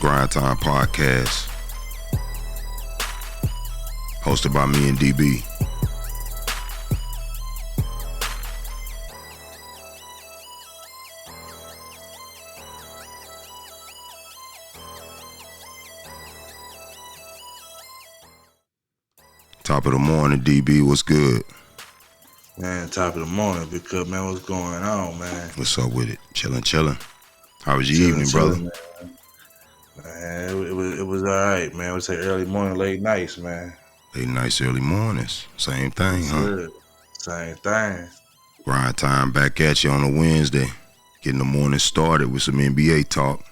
Grindtime podcast, hosted by me and DB. Top of the morning, DB. What's good? Man, top of the morning, because man, what's going on, man? What's up with it? Chilling. How was your evening, brother? Man, it was all right, man. We say early morning, late nights, man. Late nights, early mornings. Same thing, That's huh? good. Same thing. Grind time back at you on a Wednesday. Getting the morning started with some NBA talk.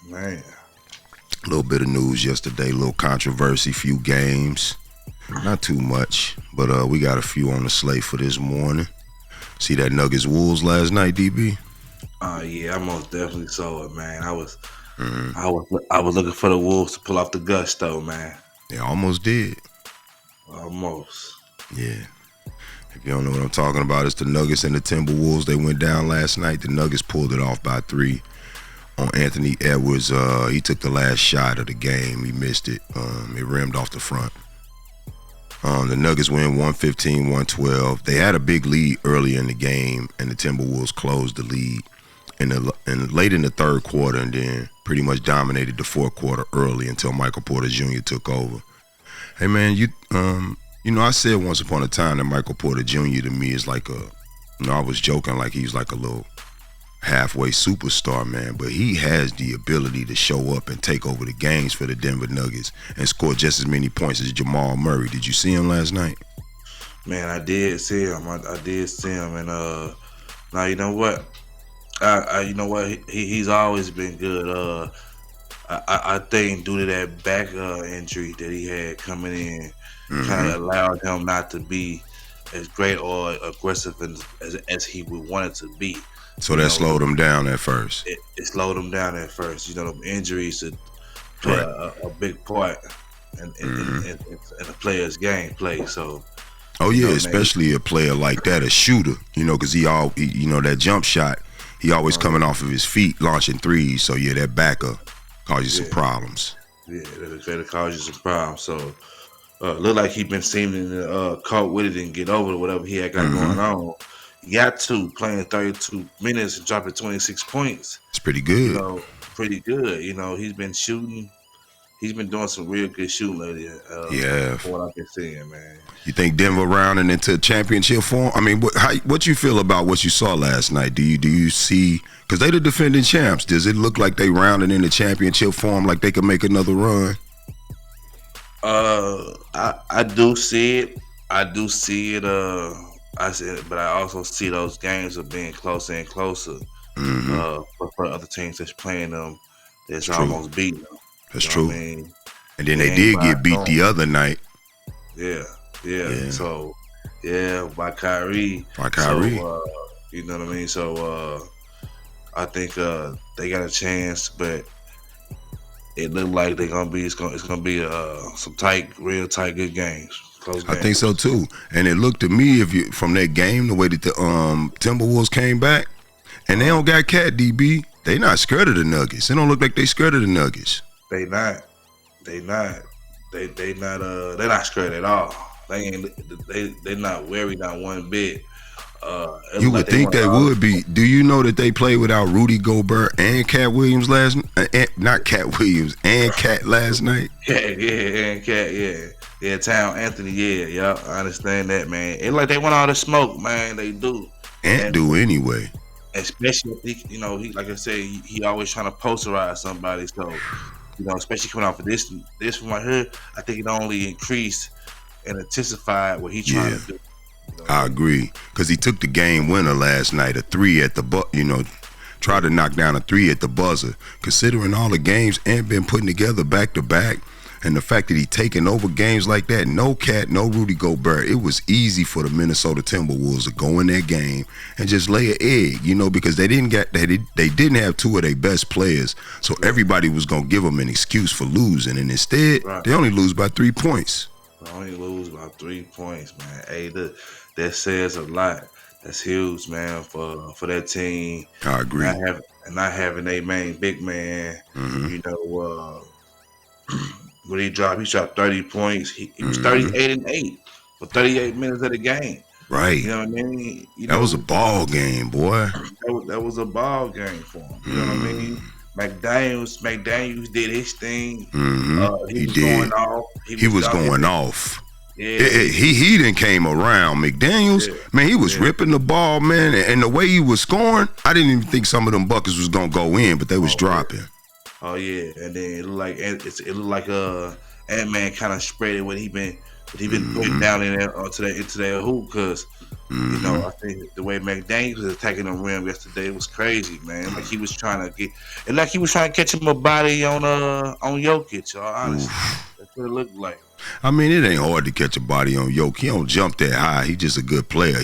Man. A little bit of news yesterday, a little controversy, few games. Not too much, but we got a few on the slate for this morning. See that Nuggets Wolves last night, DB? Yeah, I most definitely saw it, man. I was looking for the Wolves to pull off the gusto, man. They almost did. Almost. Yeah. If you don't know what I'm talking about, it's the Nuggets and the Timberwolves. They went down last night. The Nuggets pulled it off by 3 on Anthony Edwards. He took the last shot of the game. He missed it. It rimmed off the front. The Nuggets win 115-112. They had a big lead early in the game, and the Timberwolves closed the lead late in the third quarter, and then pretty much dominated the fourth quarter early until Michael Porter Jr. took over. Hey man, I said once upon a time that Michael Porter Jr. to me is like I was joking like he's like a little halfway superstar, man, but he has the ability to show up and take over the games for the Denver Nuggets and score just as many points as Jamal Murray. Did you see him last night? Man, I did see him. I did see him, and now you know what? He's always been good. I think due to that back injury that he had coming in, kind of allowed him not to be as great or aggressive as he would want it to be. So that slowed him down at first. It slowed him down at first. You know, the injuries play a big part in a player's gameplay. So. Oh yeah, especially a player like that, a shooter. You know, because he that jump shot. He always coming off of his feet, launching threes. So yeah, that backer cause you some problems. Yeah, that'll cause you some problems. So look like he been seeming to caught with it and get over it, whatever he had got going on. He got to playing 32 minutes and dropping 26 points. It's pretty good. You know, pretty good. You know, he's been shooting. He's been doing some real good shooting lately. From what I've been seeing, man. You think Denver rounding into championship form? I mean, what you feel about what you saw last night? Do you see, because they the defending champs, does it look like they rounding into championship form, like they could make another run? I do see it. I see it, but I also see those games of being closer and closer for other teams that's playing them. That's almost beating them. That's true. I mean? And then they did get beat the other night. Yeah. So, by Kyrie. So, you know what I mean? So, I think they got a chance, but it looked like it's gonna be some real tight, good games. Close games. I think so too. And it looked to me, from that game, the way that the Timberwolves came back, and they don't got Cat DB, they not scared of the Nuggets. It don't look like they scared of the Nuggets. They not scared at all. They not worried not one bit. You would think they would be. Do you know that they played without Rudy Gobert and Cat Williams last night? Not Cat Williams and Cat last night. And Cat, yeah. Town Anthony, yeah. I understand that, man. It's like they want all the smoke, man. They do. And do anyway. Especially, he like I said, he always trying to posterize somebody. So, especially coming off of this from right here, I think it only increased and intensified what he's trying to do. I agree, because he took the game winner last night, a 3 at the tried to knock down a 3 at the buzzer. Considering all the games and been putting together back to back, and the fact that he taking over games like that, no Cat, no Rudy Gobert, it was easy for the Minnesota Timberwolves to go in their game and just lay an egg, because they didn't have 2 of their best players, so everybody was gonna give them an excuse for losing, and instead they only lose by 3 points. They only lose by 3 points, man. Hey, that says a lot. That's huge, man, for that team. I agree. Not having a main big man. Mm-hmm. You know, when he dropped 30 points. He was Mm-hmm. 38-8 for 38 minutes of the game. Right. You know what I mean? You That was a know, ball game, boy. that was a ball game for him. You know what I mean? McDaniels did his thing. Mm-hmm. He He was going did. off. He was dunking. going off. Yeah, He didn't came around. McDaniels, man, he was ripping the ball, man, and the way he was scoring, I didn't even think some of them buckets was gonna go in, but they was dropping. Oh yeah, and then it looked like Ant-Man kind of spread it what he been putting down in there into that hoop, because you know, I think the way McDaniels was attacking the rim yesterday was crazy, man. Like he was trying to catch him a body on Jokic. Honestly, that's what it looked like. I mean, it ain't hard to catch a body on Yoke. He don't jump that high. He just a good player.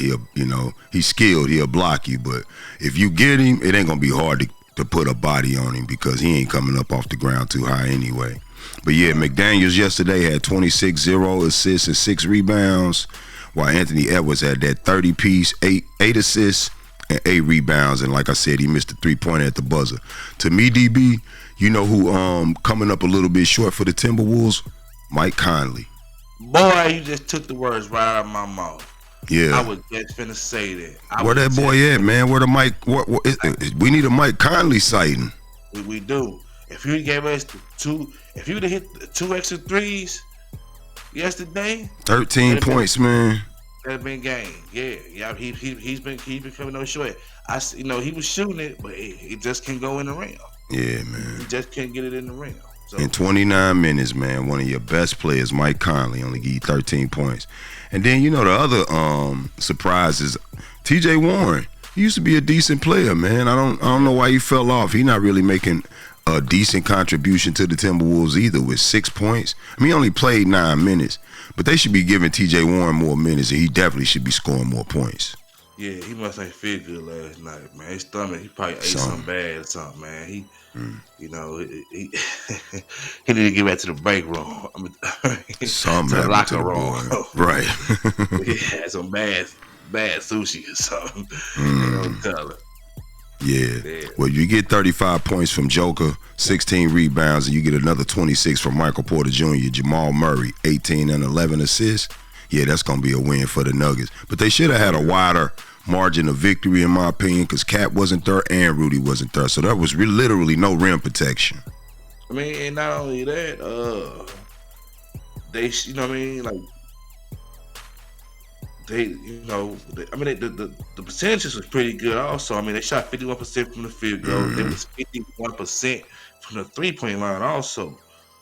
He's skilled. He'll block you, but if you get him, it ain't gonna be hard to put a body on him because he ain't coming up off the ground too high anyway. But yeah, McDaniels yesterday had 26, 0 assists and 6 rebounds, while Anthony Edwards had that 30-piece, 8 assists and 8 rebounds. And like I said, he missed a 3-pointer at the buzzer. To me, DB, you know who coming up a little bit short for the Timberwolves? Mike Conley. Boy, you just took the words right out of my mouth. Yeah. I was just finna say that. Where that boy at, man? Where the Mike? We need a Mike Conley sighting. We do. If you gave us if you would have hit the 2 extra threes yesterday, 13 points, man. That'd been game. Yeah. He's been coming up short. He was shooting it, but it just can't go in the rim. Yeah, man. He just can't get it in the rim. So. In 29 minutes, man, one of your best players, Mike Conley, only gave you 13 points. And then, the other surprise is T.J. Warren. He used to be a decent player, man. I don't know why he fell off. He not really making a decent contribution to the Timberwolves either with 6 points. I mean, he only played 9 minutes, but they should be giving T.J. Warren more minutes, and he definitely should be scoring more points. Yeah, he must ain't feel good last night, man. His stomach, he probably ate something bad or something, man. He he need to get back to the break room. Something to the locker room. Right. He had some bad sushi or something. Tell Yeah. Well, you get 35 points from Joker, 16 rebounds, and you get another 26 from Michael Porter Jr., Jamal Murray, 18 and 11 assists. Yeah, that's going to be a win for the Nuggets. But they should have had a wider margin of victory, in my opinion, because Cat wasn't there and Rudy wasn't there. So there was literally no rim protection. I mean, and not only that, they, the percentages was pretty good also. I mean, they shot 51% from the field goal. They was 51% from the 3-point line also.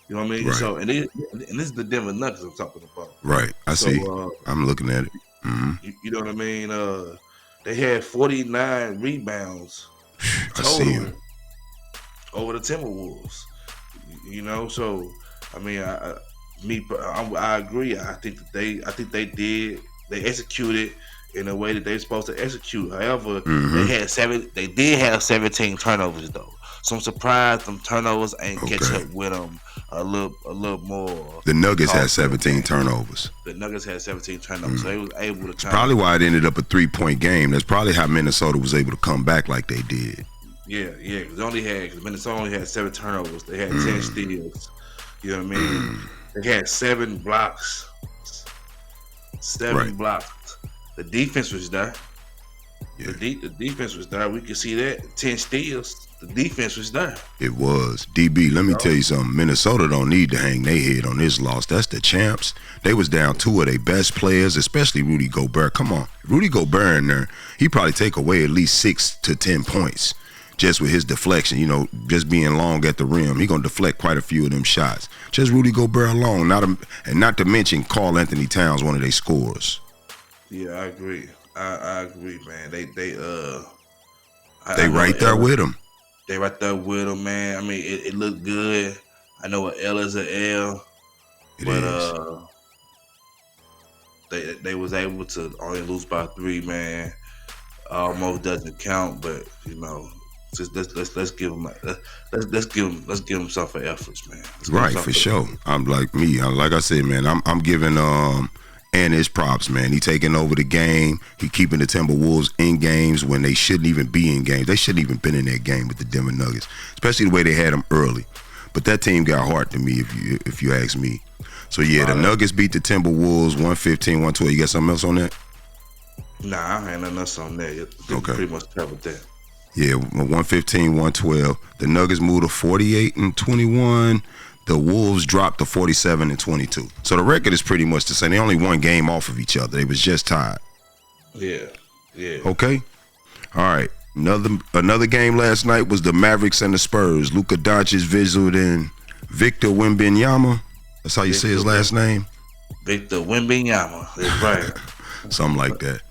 You know what I mean? Right. So, and this is the Denver Nuggets I'm talking about. Right. I see. I'm looking at it. You know what I mean? They had 49 rebounds total over the Timberwolves. So I mean, I agree. I think they executed in a way that they're supposed to execute. However, they did have 17 turnovers though. So I'm surprised them turnovers ain't catch up with them a little more. The Nuggets had 17 turnovers. The Nuggets had 17 turnovers, so they was able to. Probably why it ended up a 3-point game. That's probably how Minnesota was able to come back like they did. Yeah, because Minnesota only had 7 turnovers. They had 10 steals. You know what I mean? They had 7 blocks. 7 blocks. The defense was there. Yeah. The defense was there. We could see that. 10 steals. The defense was there. It was. DB, let me tell you something. Minnesota don't need to hang their head on this loss. That's the champs. They was down 2 of their best players, especially Rudy Gobert. Come on. Rudy Gobert in there, he probably take away at least 6 to 10 points just with his deflection, just being long at the rim. He going to deflect quite a few of them shots. Just Rudy Gobert alone, and not to mention Karl Anthony Towns, one of their scorers. Yeah, I agree. I agree, man. They right there with him. They right there with him, man. I mean, it looked good. I know an L is an L, they was able to only lose by 3, man. Almost doesn't count, but just let's give them something for efforts, man. Right, for sure. I'm like I said, man. I'm giving and his props, man. He taking over the game. He keeping the Timberwolves in games when they shouldn't even be in games. They shouldn't even been in that game with the Denver Nuggets, especially the way they had them early. But that team got heart to me, if you ask me. So, yeah, the Nuggets beat the Timberwolves 115-112. You got something else on that? Nah, I ain't nothing else on that. Okay. Pretty much covered that. Yeah, 115-112. The Nuggets moved to 48-21. The Wolves dropped to 47-22. So the record is pretty much the same. They only one game off of each other. They was just tied. Yeah. Okay. All right. Another game last night was the Mavericks and the Spurs. Luka Doncic visiting Victor Wembanyama. That's how you say his last name? Victor Wembanyama. That's right. Something like that.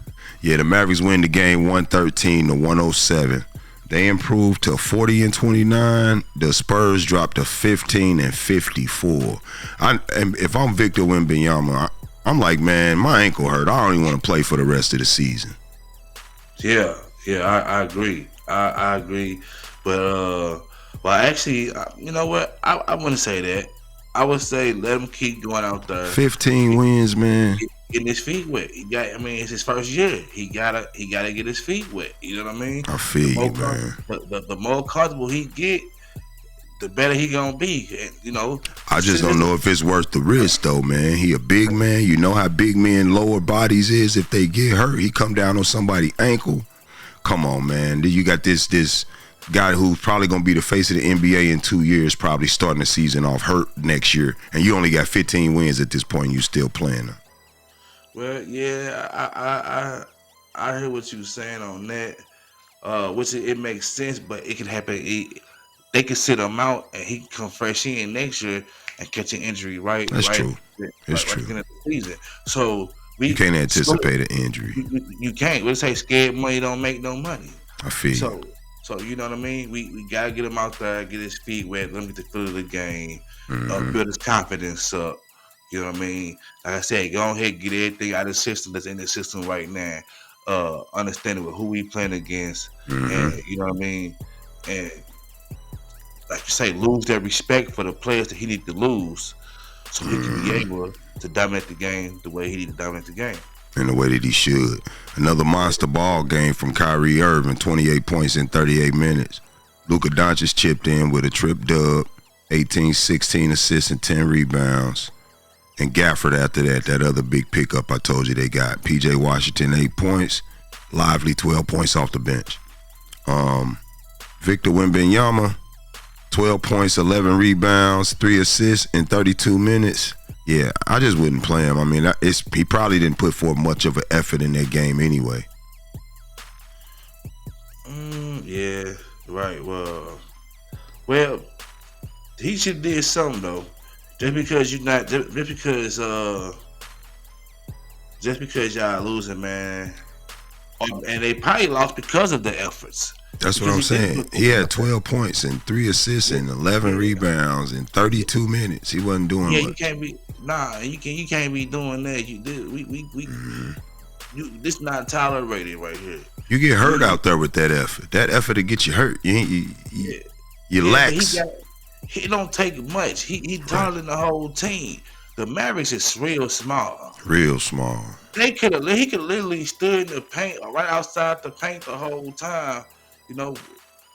Yeah, the Mavericks win the game 113-107. They improved to 40-29. The Spurs dropped to 15-54. And if I'm Victor Wembanyama, I'm like, man, my ankle hurt. I don't even want to play for the rest of the season. Yeah, I agree. I agree. But well, actually, you know what? I wouldn't say that. I would say let him keep going out there. 15 wins, man. Getting his feet wet. It's his first year. He gotta get his feet wet. You know what I mean? I feel you, man. The more comfortable he get, the better he gonna be. And, you know. I just don't know if it's worth the risk, though, man. He a big man. You know how big men lower bodies is. If they get hurt, he come down on somebody's ankle. Come on, man. Then you got this guy who's probably going to be the face of the NBA in 2 years, probably starting the season off hurt next year, and you only got 15 wins at this point, and you still playing them. Well, yeah, I hear what you're saying on that, which it makes sense, but it can happen. They can sit him out, and he can come fresh in next year and catch an injury, right? That's right, true. It's true. Right the season. So you can't anticipate an injury. You can't. We say scared money don't make no money. I feel So you know what I mean? We gotta get him out there, get his feet wet, let him get the feel of the game, build his confidence up. You know what I mean? Like I said, go ahead, get everything out of the system that's in the system right now. Understanding with who we playing against, and you know what I mean? And like you say, lose that respect for the players that he need to lose, so he can be able to dominate the game the way he need to dominate the game. In the way that he should. Another monster ball game from Kyrie Irving, 28 points in 38 minutes. Luka Doncic chipped in with a trip dub, 18, 16 assists and 10 rebounds. And Gafford after that other big pickup I told you they got. PJ Washington, 8 points. Lively, 12 points off the bench. Victor Wembanyama, 12 points, 11 rebounds, 3 assists in 32 minutes. Yeah, I just wouldn't play him. I mean, he probably didn't put forth much of an effort in that game anyway. Yeah, right. Well, he should have did something though. Just because y'all losing, man, and they probably lost because of the efforts. That's what I'm saying. He had 12 points and 3 assists and 11 rebounds in 32 minutes. He wasn't doing much. You can't be you can't be doing that. This not tolerated right here. You get hurt out there with that effort. That effort to get you hurt. You lax. He don't take much. He taller than the whole team. The Mavericks is real small. Real small. He could literally stood in the paint or right outside the paint the whole time, you know,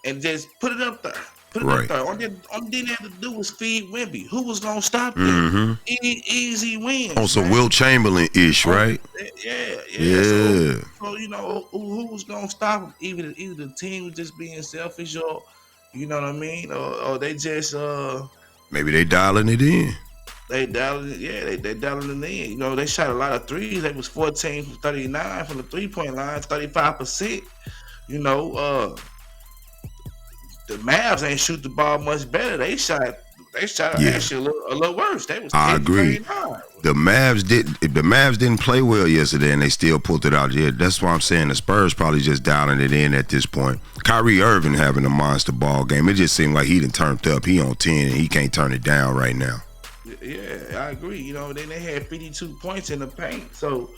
and just put it up there. Up there. All they had to do was feed Wemby. Who was gonna stop him? Easy win. On some Wilt Chamberlain-ish, right? Yeah. So you know who was gonna stop him? Either the team was just being selfish, or you know what I mean, or they just maybe they dialing it in. They dialing it in. You know, they shot a lot of threes. They was 14 from 39 from the 3-point line, 35%. You know, the Mavs ain't shoot the ball much better. They shot actually a little worse. They was I agree. 39. The Mavs didn't play well yesterday, and they still pulled it out. Yeah, that's why I'm saying the Spurs probably just dialing it in at this point. Kyrie Irving having a monster ball game. It just seemed like he done turned up. He on 10, and he can't turn it down right now. Yeah, I agree. You know, then they had 52 points in the paint. So,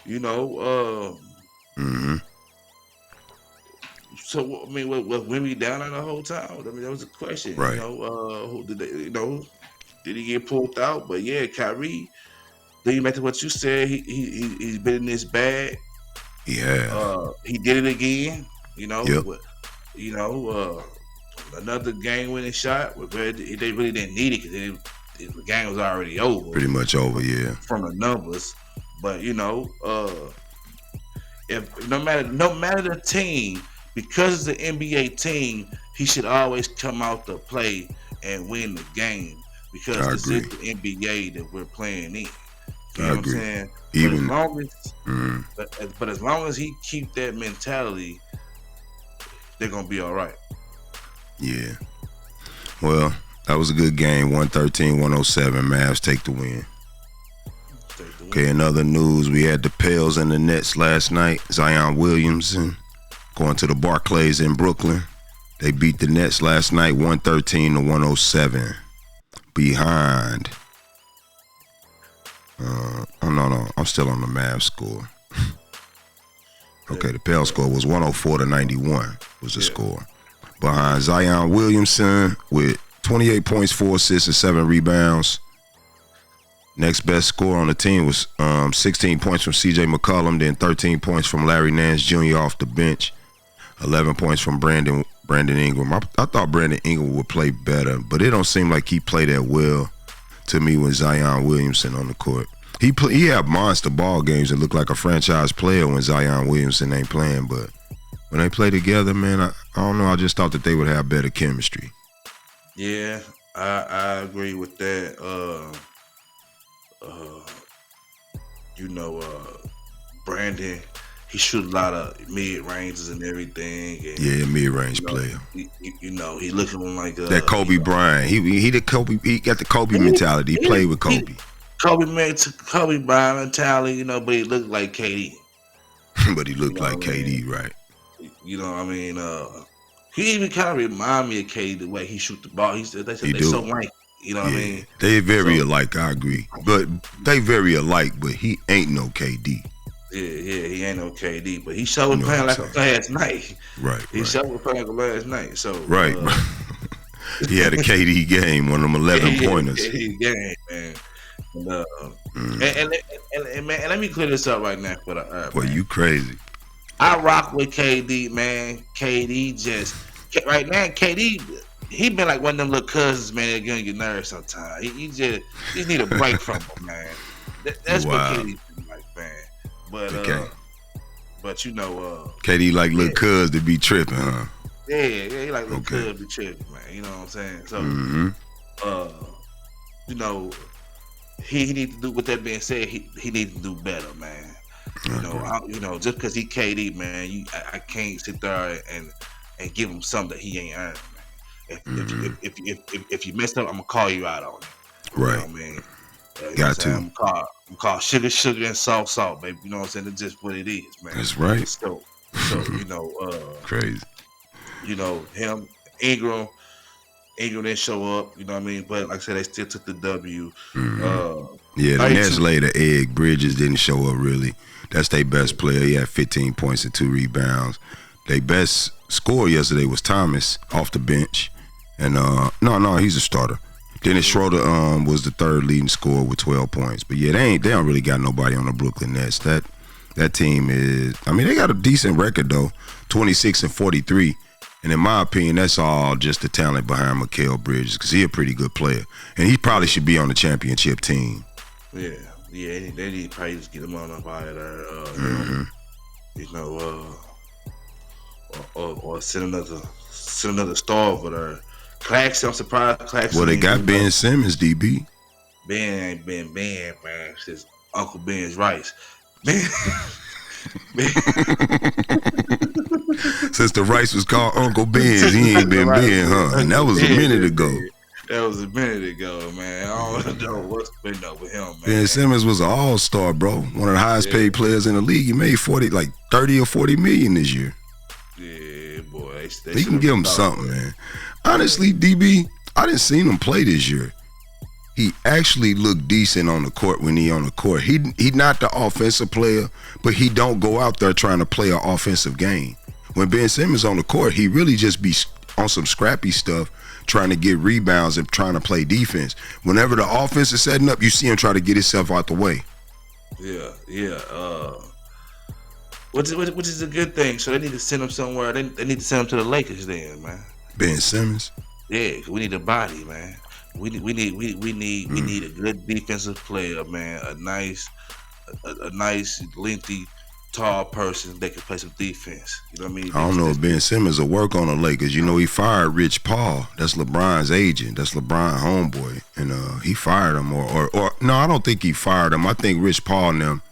you know, So I mean, was Wemby down there the whole time? I mean, that was a question. Right. You know, who did they? You know, did he get pulled out? But yeah, Kyrie Thinking back to what you said, he's been in this bag. Yeah. He did it again. Yep. Another game-winning shot where they really didn't need it because the game was already over. Pretty much over, yeah. From the numbers, but if no matter the team, because it's an NBA team, he should always come out to play and win the game because this is the NBA that we're playing in. You know what I'm saying? But as long as he keep that mentality, they're gonna be all right. Yeah. Well, that was a good game. 113-107. Mavs take the win. Okay, in other news, we had the Pels and the Nets last night. Zion Williamson going to the Barclays in Brooklyn. They beat the Nets last night 113-107. Behind. No. I'm still on the Mavs score. Okay, the Pels score was 104-91 was the score. Behind Zion Williamson with 28 points, 4 assists, and 7 rebounds. Next best score on the team was 16 points from C.J. McCollum, then 13 points from Larry Nance Jr. off the bench, 11 points from Brandon Ingram. I thought Brandon Ingram would play better, but it don't seem like he played that well to me with Zion Williamson on the court. He had monster ball games and looked like a franchise player when Zion Williamson ain't playing, but when they play together, man, I don't know. I just thought that they would have better chemistry. Yeah, I agree with that. Brandon, he shoot a lot of mid ranges and everything. And, yeah, mid range player. He looking like that Kobe Bryant. He the Kobe. He got the Kobe mentality. He played with Kobe. Kobe Bryant mentality, but he looked like KD. But he looked like KD, right? You know what I mean? He even kind of remind me of KD the way he shoot the ball. They said they so like, you know what I mean? They very alike, I agree. But they very alike, but he ain't no KD. Yeah, he ain't no KD, but he showed playing like a last night. Right. He showed playing like a last night. So right. He had a KD game, one of them 11 pointers. KD game, man. And let me clear this up right now for the boy, you crazy. I rock with KD, man. Right now, KD, he been like one of them little cousins, man, that get on your nerves sometimes. He just need a break from him, man. That's what KD been like, man. But KD like little cuz to be tripping, huh? Yeah, he like little cuz to be tripping, man. You know what I'm saying? So, he need to do. With that being said, he needs to do better, man. Just because he KD, man, I can't sit there and give him something that he ain't earned, man. If you messed up, I'm gonna call you out on it. Right. You know what I mean? Got to. I'm call sugar, and salt, baby. You know what I'm saying? It's just what it is, man. That's right. So crazy. Him, Ingram didn't show up. You know what I mean? But like I said, they still took the W. The Nets laid an egg. Bridges didn't show up really. That's their best player. He had 15 points and 2 rebounds. Their best scorer yesterday was Thomas off the bench. And no, he's a starter. Dennis Schroeder was the third leading scorer with 12 points. But yeah, they don't really got nobody on the Brooklyn Nets. That team is, they got a decent record though, 26-43. And in my opinion, that's all just the talent behind Mikal Bridges because he's a pretty good player. And he probably should be on the championship team. Yeah, they need to probably just get him on up out of there. Or send another star over there. Claxton, I'm surprised Claxton. Well, they got Ben Simmons, DB. Ben ain't been Ben, man. It's Uncle Ben's rice. Ben. Since the rice was called Uncle Ben's, he ain't been Ben, huh? And that was a minute ago. That was a minute ago, man. I don't know what's been up with him, man. Ben Simmons was an all-star, bro. One of the highest paid players in the league. He made 30 or 40 million this year. Yeah, boy. They can give him something, man. Honestly, DB, I didn't see him play this year. He actually looked decent on the court when he on the court. He not the offensive player, but he don't go out there trying to play an offensive game. When Ben Simmons on the court, he really just be on some scrappy stuff, trying to get rebounds and trying to play defense. Whenever the offense is setting up, you see him try to get himself out the way. Yeah. Which is a good thing. So they need to send him somewhere. They need to send him to the Lakers then, man. Ben Simmons. Yeah, we need a body, man. We need a good defensive player, man. A nice, lengthy, tall person that can play some defense. You know what I mean? I don't know if Ben Simmons will work on the Lakers. You know, he fired Rich Paul. That's LeBron's agent. That's LeBron homeboy, and he fired him. Or no, I don't think he fired him. I think Rich Paul and them,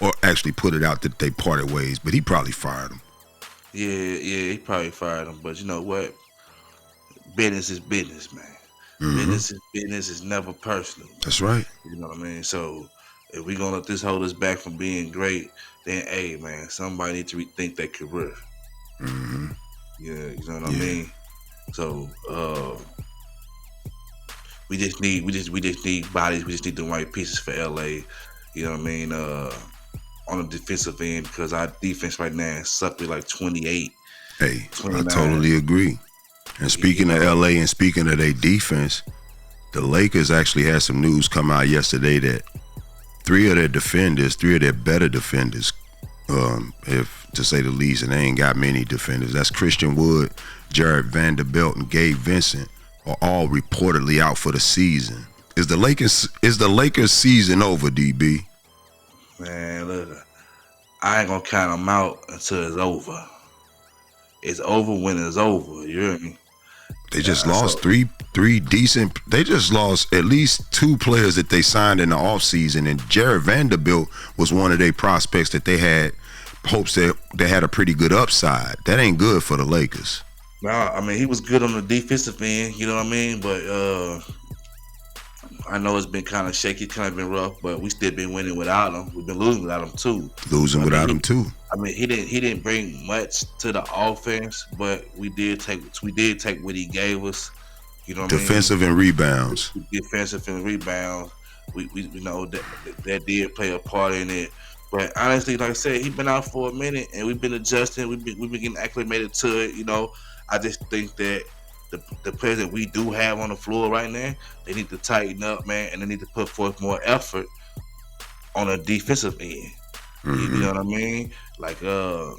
or actually put it out that they parted ways. But he probably fired him. Yeah, he probably fired him. But you know what? Business is business, man. Business is business. It's never personal. That's right. You know what I mean? So if we gonna let this hold us back from being great, then hey, man, somebody need to rethink their career. Yeah, you know what I mean. So we just need bodies. We just need the right pieces for LA. You know what I mean? On the defensive end, because our defense right now is something like 28. Hey, 29. I totally agree. And speaking of LA and speaking of their defense, the Lakers actually had some news come out yesterday that three of their better defenders, if to say the least, and they ain't got many defenders. That's Christian Wood, Jared Vanderbilt, and Gabe Vincent are all reportedly out for the season. Is the Lakers season over, DB? Man, look, I ain't gonna count them out until it's over. It's over when it's over. You hear me? They just lost three decent. They just lost at least two players that they signed in the offseason, and Jared Vanderbilt was one of their prospects that they had hopes that they had a pretty good upside. That ain't good for the Lakers. Nah, I mean, he was good on the defensive end, you know what I mean? But I know it's been kind of shaky, kind of been rough, but we still been winning without him. We've been losing without him too. I mean, he didn't bring much to the offense, but we did take what he gave us. You know what Defensive I mean? and rebounds. Defensive and rebounds. We know that did play a part in it. But honestly, like I said, he's been out for a minute, and we've been adjusting. We've been getting acclimated to it. You know, I just think that the players that we do have on the floor right now, they need to tighten up, man, and they need to put forth more effort on the defensive end. You know what I mean? Like, your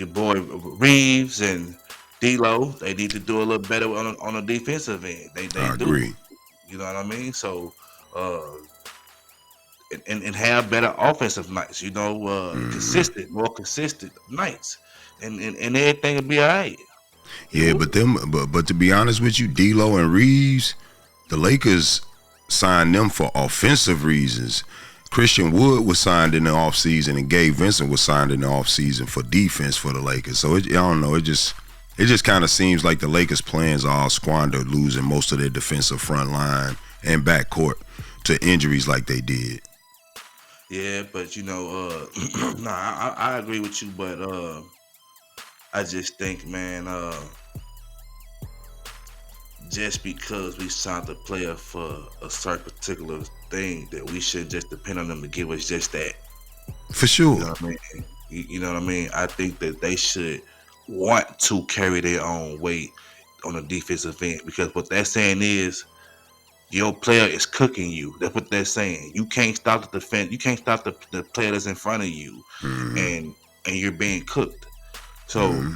boy Reeves and D'Lo, they need to do a little better on the defensive end. They I do. agree. You know what I mean? So, and have better offensive nights. You know, more consistent nights, and everything will be all right. Yeah, but to be honest with you, D'Lo and Reeves, the Lakers signed them for offensive reasons. Christian Wood was signed in the offseason, and Gabe Vincent was signed in the offseason for defense for the Lakers. So I don't know. It just kind of seems like the Lakers' plans are all squandered, losing most of their defensive front line and backcourt to injuries like they did. Yeah, but you know, I agree with you, but I just think, man, just because we signed a player for a certain particular thing, that we should just depend on them to give us just that. For sure. You know what I mean? You know what I mean? I think that they should want to carry their own weight on the defensive end, because what they're saying is your player is cooking you. That's what they're saying. You can't stop the defense. You can't stop the player that's in front of you, and you're being cooked. So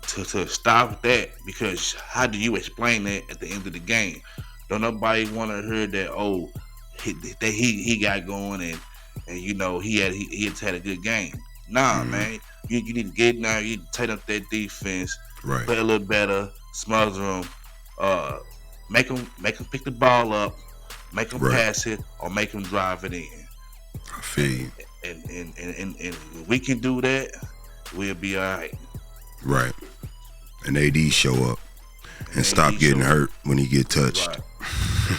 to stop that, because how do you explain that at the end of the game? Don't nobody want to hear that? He got going and you know he had a good game. Nah, man, you need to get in there. You need to tighten up that defense, right? Play a little better, smother them, make them pick the ball up, make them pass it, or make them drive it in. I feel you. And if we can do that, we'll be all right. Right. And AD show up and stop getting hurt when he get touched.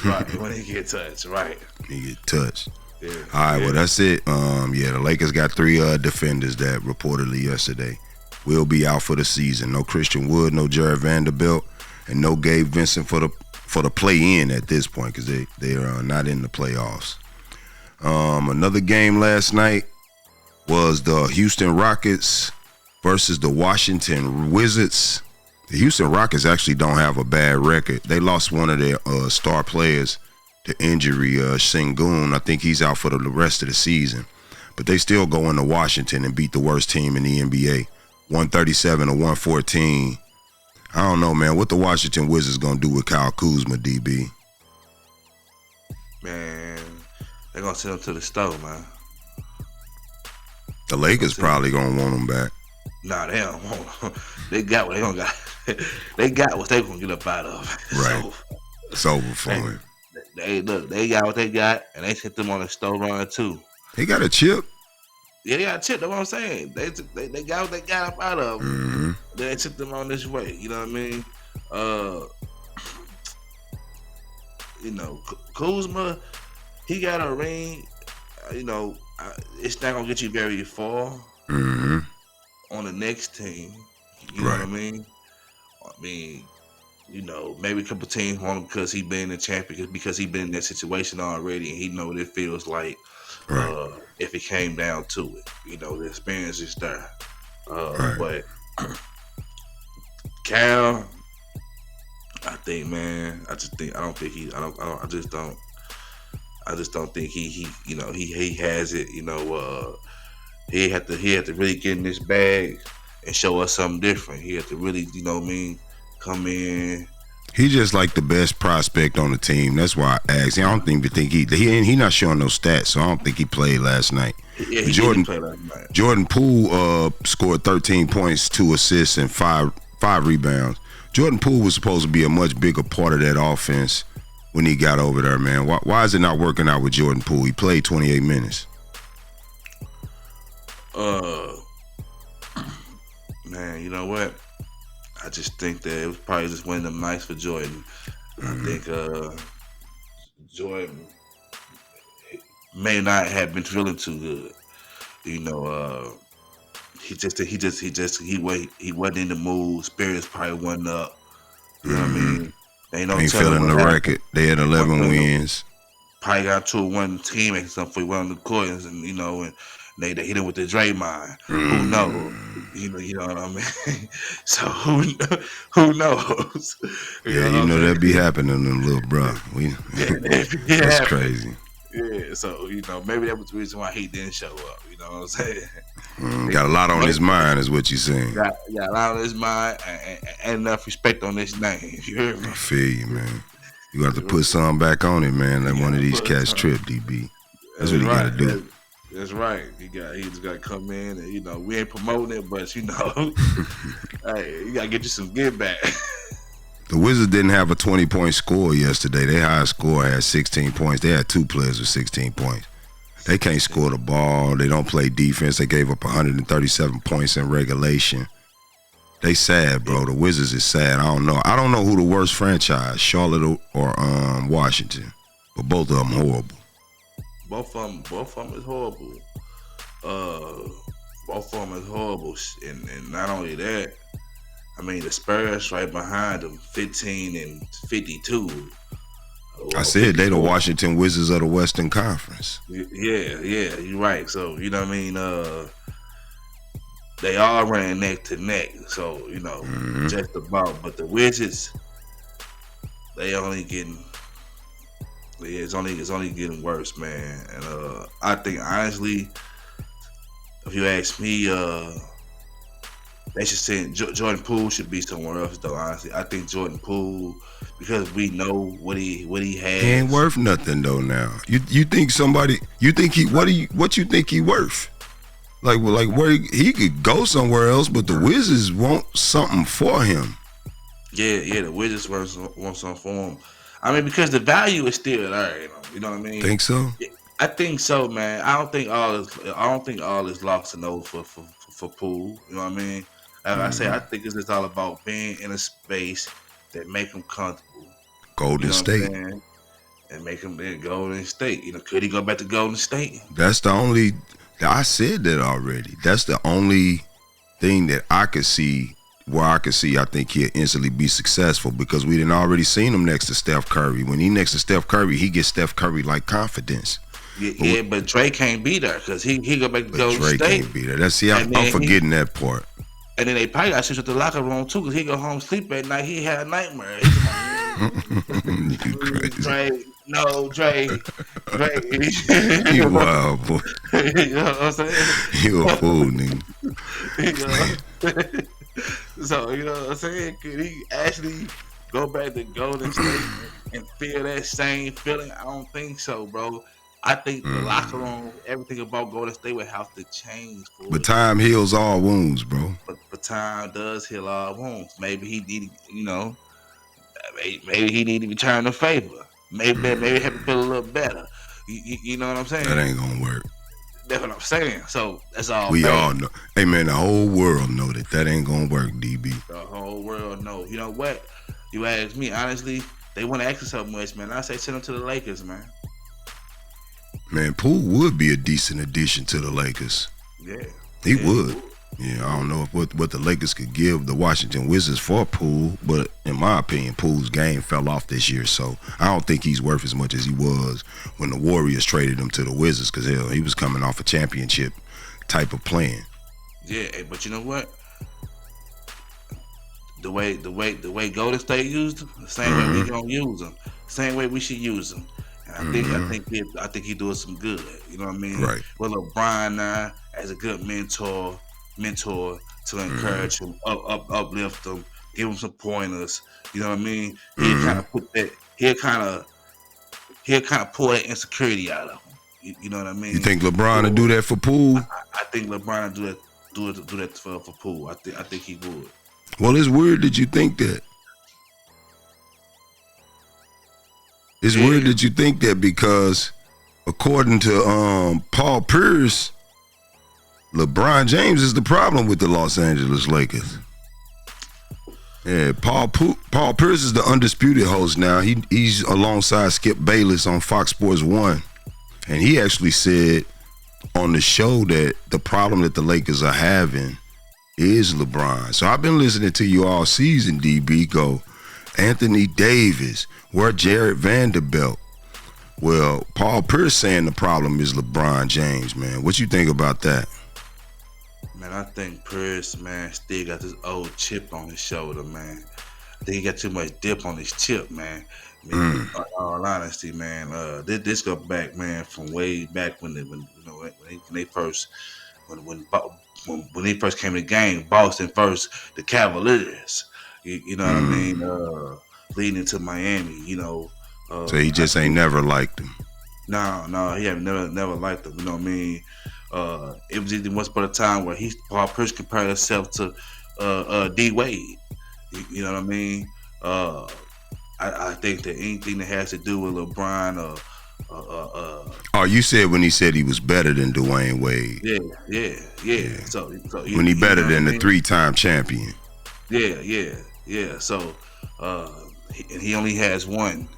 Right. When he get touched, right. He get touched. Yeah. All right, well, that's it. The Lakers got three defenders that reportedly yesterday will be out for the season. No Christian Wood, no Jared Vanderbilt, and no Gabe Vincent for the play-in at this point, because they are not in the playoffs. Another game last night was the Houston Rockets versus the Washington Wizards. The Houston Rockets actually don't have a bad record. They lost one of their star players to injury, Sengun. I think he's out for the rest of the season. But they still go into Washington and beat the worst team in the NBA, 137 to 114. I don't know, man. What the Washington Wizards gonna do with Kyle Kuzma, DB? Man, they're gonna send him to the store, man. The Lakers probably gonna want him back. Nah, they don't want him. They got what they gonna got. They got what they gonna get up out of. Right. It's over for him. They got what they got, and they sent them on a store run too. He got a chip. Yeah, they got a chip. That's what I'm saying. They got what they got up out of. Mm-hmm. They took them on this way. You know what I mean? Kuzma, he got a ring. It's not gonna get you very far on the next team. You know what I mean? Maybe a couple teams want him because he been a champion, because he been in that situation already, and he know what it feels like. If it came down to it, the experience is there. But Cal, I just don't think he has it. He had to really get in this bag and show us something different. He had to really, come in. He just like the best prospect on the team. That's why I asked. I don't think he not showing no stats, so I don't think he played last night. Yeah, he didn't play last night. Jordan Poole scored 13 points, 2 assists, and five rebounds. Jordan Poole was supposed to be a much bigger part of that offense when he got over there, man. Why is it not working out with Jordan Poole? He played 28 minutes. Man, you know what? I just think that it was probably just one of them nights for Jordan. I think Jordan may not have been feeling too good. He wasn't in the mood. Spirits probably wasn't up. You know what I mean? Ain't feeling the record. They had 11 wins. Probably got to one team making something for one of the coins, and they hit him with the Draymond. Who knows? You know what I mean? So who knows? That be happening to them little bro. That's crazy. Yeah, so maybe that was the reason why he didn't show up. You know what I'm saying? Got a lot on his mind, is what you're saying. Got a lot on his mind and enough respect on his name. You hear me? I feel you, man. You got to put something back on it, man. Like one of these cats trip, DB. That's what you got to do. That's right. He just got to come in and we ain't promoting it, but hey, you got to get you some get back. The Wizards didn't have a 20-point score yesterday. Their highest score had 16 points. They had 2 players with 16 points. They can't score the ball. They don't play defense. They gave up 137 points in regulation. They sad, bro. The Wizards is sad. I don't know who the worst franchise, Charlotte or Washington, but both of them horrible. Both of them is horrible. Both of them is horrible, and not only that, the Spurs right behind them, 15 and 52. I said they the Washington Wizards of the Western Conference. Yeah, you're right. So they all ran neck to neck. So just about. But the Wizards, they only getting. It's only getting worse, man. And I think honestly, if you ask me, they should send Jordan Poole should be somewhere else. Though honestly, I think Jordan Poole, because we know what he has. He ain't worth nothing though. Now you think somebody? You think he? What you think he worth? Like where he could go somewhere else, but the Wizards want something for him. Yeah, the Wizards want something for him. Because the value is still there, you know what I mean? Think so? I think so, man. I don't think all is lost and over for Poole. You know what I mean? Like I say, I think it's just all about being in a space that make him comfortable. Golden State. And make him in Golden State. Could he go back to Golden State? That's the only. I said that already. That's the only thing that I could see. I think he'll instantly be successful, because we done already seen him next to Steph Curry. When he next to Steph Curry, he gets Steph Curry like confidence. But Dre can't be there because he go back to Golden State. Dre can't be there. I'm forgetting that part. And then they probably got shit at the locker room too, because he go home sleep at night. He had a nightmare. He's You crazy. Dre. You wild, boy. You know what I'm saying? You a fool, nigga. So, you know what I'm saying? Could he actually go back to Golden State and feel that same feeling? I don't think so, bro. I think the locker room, everything about Golden State would have to change. But time heals all wounds, bro. But time does heal all wounds. Maybe he need, maybe he need to return the favor. Maybe have to feel a little better. You know what I'm saying? That ain't gonna work. That's what I'm saying. So that's all. We all know. Hey man, the whole world know that ain't gonna work, DB. The whole world know. You know what? You ask me honestly, they want to ask us so much, man. I say send them to the Lakers, man. Man, Poole would be a decent addition to the Lakers. Yeah, he would. Yeah, I don't know what the Lakers could give the Washington Wizards for Poole, but in my opinion, Poole's game fell off this year, so I don't think he's worth as much as he was when the Warriors traded him to the Wizards, because hell, he was coming off a championship type of playing. Yeah, but you know what? The way Golden State used him, the same way we gonna use them, same way we should use them. And I think he doing some good. You know what I mean? Right. With LeBron now as a good mentor to encourage him, uplift him, give him some pointers. You know what I mean? He'll kind of put that. He'll kind of pull that insecurity out of him. You know what I mean? You think LeBron would do that for Poole? I think LeBron would do that for Poole. I think he would. Well, it's weird that you think that. It's weird that you think that, because according to Paul Pierce, LeBron James is the problem with the Los Angeles Lakers. Yeah, Paul Pierce is the undisputed host now. He's alongside Skip Bayless on Fox Sports 1. And he actually said on the show that the problem that the Lakers are having is LeBron. So I've been listening to you all season, DB, go, Anthony Davis, where Jared Vanderbilt. Well, Paul Pierce saying the problem is LeBron James, man. What you think about that? Man, I think Pierce, man, still got this old chip on his shoulder, man. I think he got too much dip on his chip, man. In all honesty, man, this go back, man, from way back when they first came to the game, Boston first, the Cavaliers. You know what I mean? Leading into Miami, you know. So he just ain't never liked him. No, he have never liked him. You know what I mean? It was even once upon a time where Paul Pierce compared himself to D Wade. You know what I mean? I think that anything that has to do with LeBron Oh, you said when he said he was better than Dwayne Wade. Yeah. So when he better than the 3-time champion. Yeah. So he only has one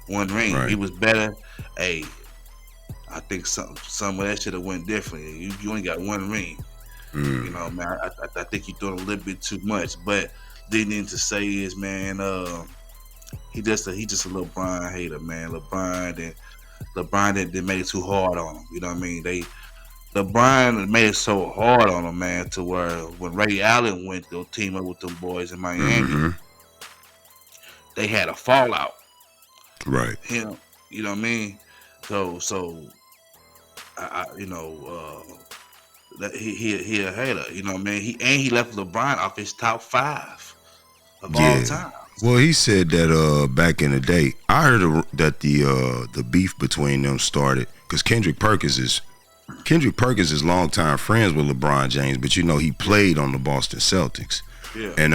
ring. Right. He was better. Hey, I think some of that should have went differently. You only got one ring. You know, man. I think you're doing a little bit too much. But the thing to say is, man, he just a LeBron hater, man. LeBron didn't make it too hard on him. You know what I mean? LeBron made it so hard on him, man, to where when Ray Allen went to go team up with them boys in Miami, they had a fallout. Right. Him, you know what I mean? So that he a hater. You know what I mean? He left LeBron off his top 5 of all time. Well, he said that back in the day, I heard that the beef between them started because Kendrick Perkins is longtime friends with LeBron James, but you know he played on the Boston Celtics. Yeah. And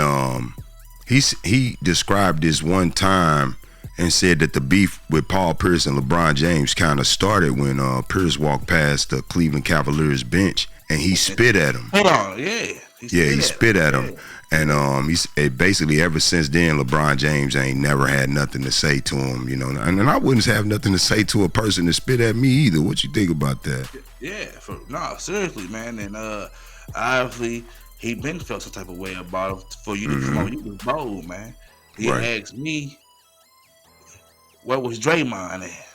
he described this one time and said that the beef with Paul Pierce and LeBron James kind of started when Pierce walked past the Cleveland Cavaliers bench and he spit at him. Hold on, he spit at him. And he's basically ever since then, LeBron James ain't never had nothing to say to him, you know. And I wouldn't have nothing to say to a person that spit at me either. What you think about that? Yeah, seriously, man. And obviously he been felt some type of way about him. For you to come on, you was bold, man. He asked me, where was Draymond at?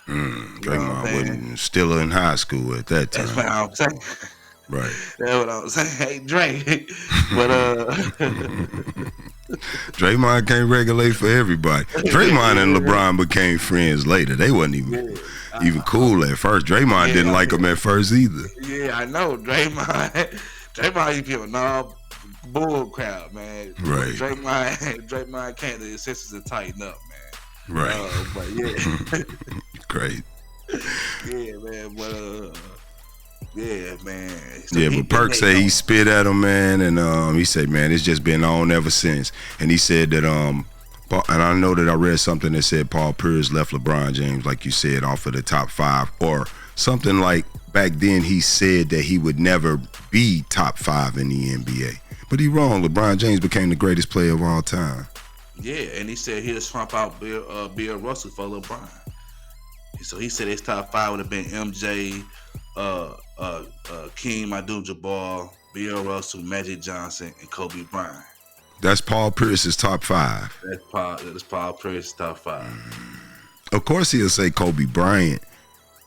Draymond wasn't still in high school at that time. That's what I'm saying. Right. That's what I was saying. Hey, Drake. But Draymond can't regulate for everybody. Draymond and yeah, LeBron became friends later. They wasn't yeah, even cool at first. Draymond didn't yeah, like him at first either. yeah. I know Draymond. Draymond used to be a bull crowd, man. But Right. Draymond can't. The senses to tighten up, man. Right. But yeah, Great. yeah, man. But yeah, man. So Yeah, but Perk said he spit at him, man, and he said, man, it's just been on ever since. And he said that and I know that I read something that said Paul Pierce left LeBron James, like you said, off of the top 5, or something like back then he said that he would never be top 5 in the NBA. But he wrong. LeBron James became the greatest player of all time. Yeah, and he said he'll swamp out Bill Russell for LeBron. So he said his top 5 would have been MJ, King Abdul-Jabbar, Bill Russell, Magic Johnson, and Kobe Bryant. That's Paul Pierce's top 5. That's Paul Pierce's top 5. Of course he'll say Kobe Bryant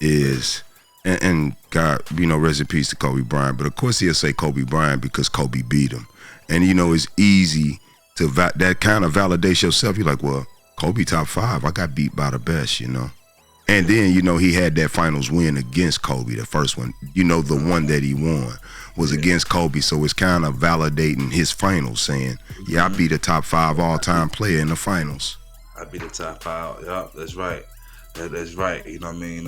is, and God, rest in peace to Kobe Bryant, but of course he'll say Kobe Bryant because Kobe beat him. And it's easy to that kind of validates yourself. You're like, well, Kobe top 5, I got beat by the best, And then, he had that finals win against Kobe, the first one. The one that he won was against Kobe. So it's kind of validating his finals, saying, yeah, I beat a top 5 all-time player in the finals. I beat the top 5. Yeah, that's right. That's right. You know what I mean?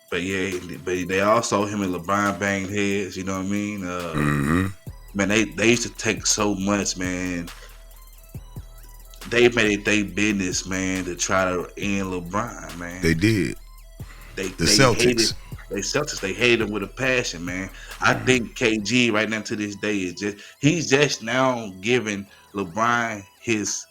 But yeah, but they also, him and LeBron banged heads, you know what I mean? Man, they used to take so much, man. They made it their business, man, to try to end LeBron, man. They did. The Celtics. They hated him with a passion, man. I think KG right now to this day he's just now giving LeBron his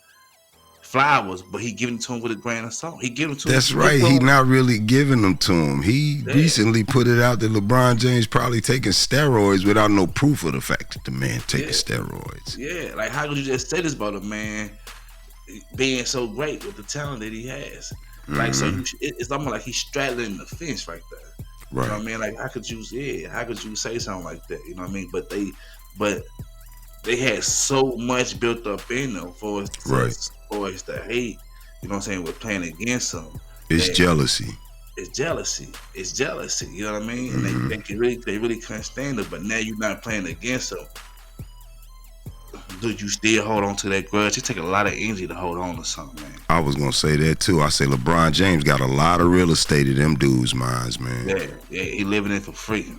flowers, but he giving it to him with a grain of salt. He giving it to him. That's right. He not really giving them to him. He recently put it out that LeBron James probably taking steroids without no proof of the fact that the man taking steroids. Yeah, like how could you just say this about a man being so great with the talent that he has? Like, so it's almost like he's straddling the fence right there. Right. You know what I mean? Like, how could you say something like that? You know what I mean? But they had so much built up in them for us to hate. You know what I'm saying? We're playing against them. It's jealousy. It's jealousy. You know what I mean? And they really couldn't stand it. But now you're not playing against them. Do you still hold on to that grudge? It take a lot of energy to hold on to something, man. I was gonna say that too. I say LeBron James got a lot of real estate in them dudes' minds, man. Yeah, he living it for free.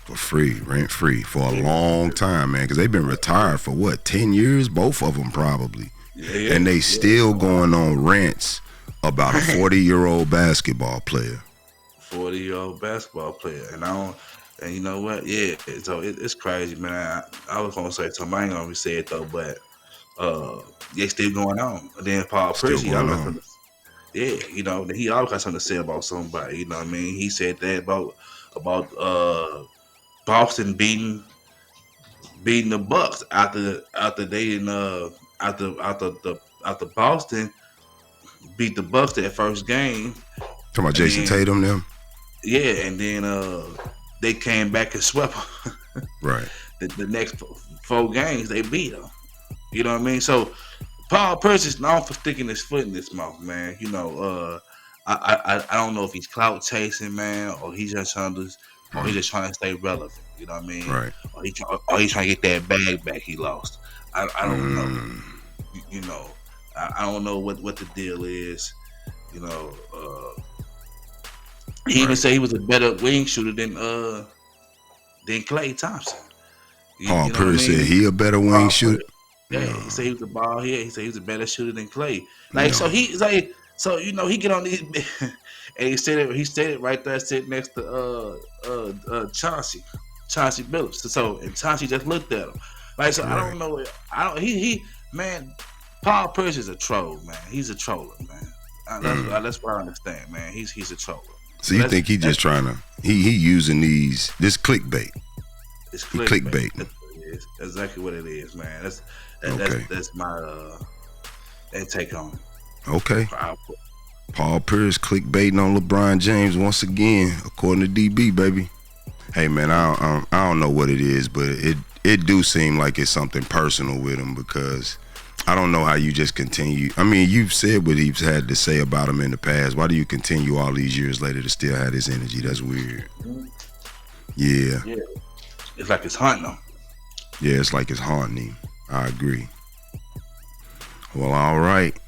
For free, rent free, for a long time, man. Because they've been retired for 10 years? Both of them probably. Yeah, and they still going on rants about a 40-year-old basketball player. 40-year-old basketball player, and you know what? Yeah, so it's crazy, man. I was gonna say something. I ain't gonna say it though, but yeah, still going on. And then Paul Pierce, he always he always got something to say about somebody. You know what I mean? He said that about Boston beating the Bucks after Boston beat the Bucks that first game. Talking about Jason Tatum them? Yeah, and then they came back and swept them. Right. The next 4 games they beat them. You know what I mean? So Paul Pierce is known for sticking his foot in his mouth, man. I don't know if he's clout chasing, man, or he's just trying to stay relevant. You know what I mean? Right. Or he's trying to get that bag back he lost. I don't know. I don't know what the deal is. He even said he was a better wing shooter than Klay Thompson. Paul Pierce said he a better wing shooter. Yeah, he said he was a ball here. He said he was a better shooter than Klay. So he's like, he get on these, and he said it right there, sitting next to Chauncey Billups. And Chauncey just looked at him. Like, so right. I don't know. Man, Paul Pierce is a troll, man. He's a troller, man. That's what I understand, man. He's a troller. So you think he just trying to he using this clickbait? It's clickbait. That's exactly what it is, man. That's my take on it. Okay. Paul Pierce clickbaiting on LeBron James once again, according to DB, baby. Hey man, I don't know what it is, but it do seem like it's something personal with him, because I don't know how you just continue. I mean, you've said what he's had to say about him in the past. Why do you continue all these years later to still have this energy? That's weird. Yeah. Yeah. It's like it's haunting him. Yeah, it's like it's haunting him. I agree. Well, all right.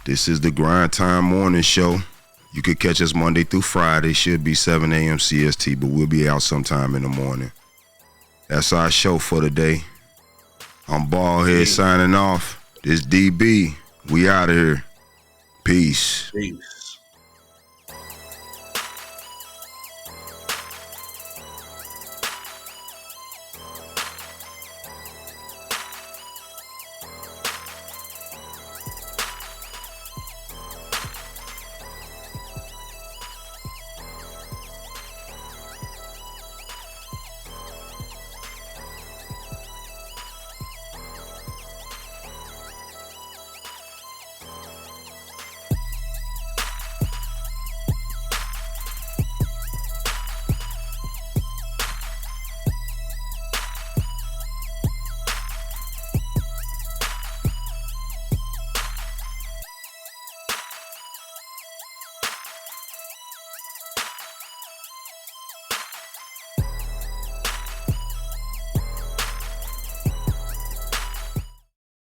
This is the Grindtime Morning Show. You could catch us Monday through Friday. Should be 7 a.m. CST, but we'll be out sometime in the morning. That's our show for today. I'm Baldhead signing off. This DB. We out of here. Peace. Peace.